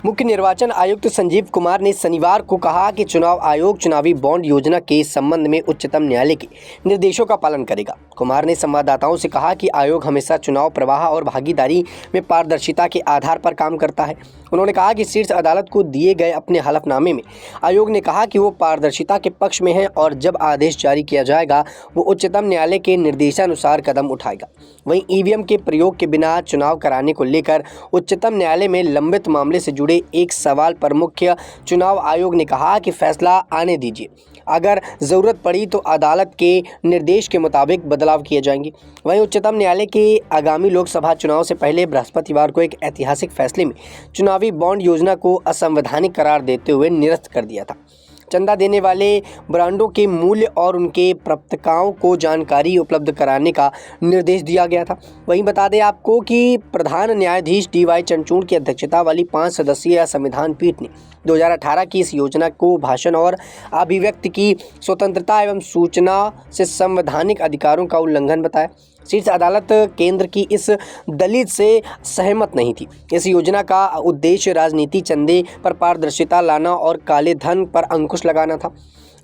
मुख्य निर्वाचन आयुक्त संजीव कुमार ने शनिवार को कहा कि चुनाव आयोग चुनावी बॉन्ड योजना के संबंध में उच्चतम न्यायालय के निर्देशों का पालन करेगा। कुमार ने संवाददाताओं से कहा कि आयोग हमेशा चुनाव प्रवाह और भागीदारी में पारदर्शिता के आधार पर काम करता है। उन्होंने कहा कि शीर्ष अदालत को दिए गए अपने हलफनामे में आयोग ने कहा कि वो पारदर्शिता के पक्ष में है और जब आदेश जारी किया जाएगा वो उच्चतम न्यायालय के निर्देशानुसार कदम उठाएगा। वहीं ईवीएम के प्रयोग के बिना चुनाव कराने को लेकर उच्चतम न्यायालय में लंबित मामले से जुड़े एक सवाल पर मुख्य चुनाव आयोग ने कहा कि फैसला आने दीजिए, अगर ज़रूरत पड़ी तो अदालत के निर्देश के मुताबिक बदलाव किए जाएंगे। वहीं उच्चतम न्यायालय के आगामी लोकसभा चुनाव से पहले बृहस्पतिवार को एक ऐतिहासिक फैसले में चुनावी बॉन्ड योजना को असंवैधानिक करार देते हुए निरस्त कर दिया था। चंदा देने वाले ब्रांडों के मूल्य और उनके प्रवक्ताओं को जानकारी उपलब्ध कराने का निर्देश दिया गया था। वहीं बता दें आपको कि प्रधान न्यायाधीश DY चंद्रचूड़ की अध्यक्षता वाली 5 सदस्यीय संविधान पीठ ने 2018 की इस योजना को भाषण और अभिव्यक्ति की स्वतंत्रता एवं सूचना से संवैधानिक अधिकारों का उल्लंघन बताया। शीर्ष अदालत केंद्र की इस दलील से सहमत नहीं थी। इस योजना का उद्देश्य राजनीति, चंदे पर पारदर्शिता लाना और काले धन पर अंकुश लगाना था।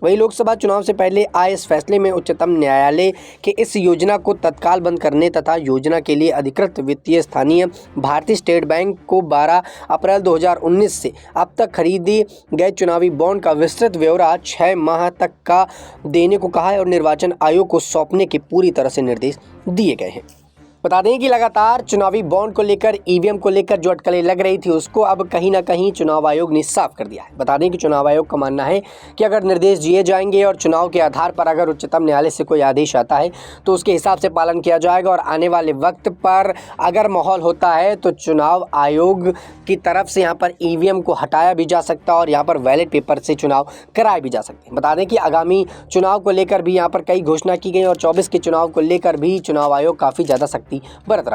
वहीं लोकसभा चुनाव से पहले आए इस फैसले में उच्चतम न्यायालय के इस योजना को तत्काल बंद करने तथा योजना के लिए अधिकृत वित्तीय स्थानीय भारतीय स्टेट बैंक को 12 अप्रैल 2019 से अब तक खरीदे गए चुनावी बॉन्ड का विस्तृत ब्यौरा 6 माह तक का देने को कहा है और निर्वाचन आयोग को सौंपने के पूरी तरह से निर्देश दिए गए हैं। बता दें कि लगातार चुनावी बॉन्ड को लेकर, ईवीएम को लेकर जो अटकलें लग रही थी उसको अब कहीं ना कहीं चुनाव आयोग ने साफ कर दिया है। बता दें कि चुनाव आयोग का मानना है कि अगर निर्देश दिए जाएंगे और चुनाव के आधार पर अगर उच्चतम न्यायालय से कोई आदेश आता है तो उसके हिसाब से पालन किया जाएगा और आने वाले वक्त पर अगर माहौल होता है तो चुनाव आयोग की तरफ से यहाँ पर ईवीएम को हटाया भी जा सकता है और यहाँ पर बैलेट पेपर से चुनाव कराए भी जा सकते हैं। बता दें कि आगामी चुनाव को लेकर भी यहाँ पर कई घोषणा की गई और 24 के चुनाव को लेकर भी चुनाव आयोग काफ़ी ज़्यादा सख्ती बरत रहा।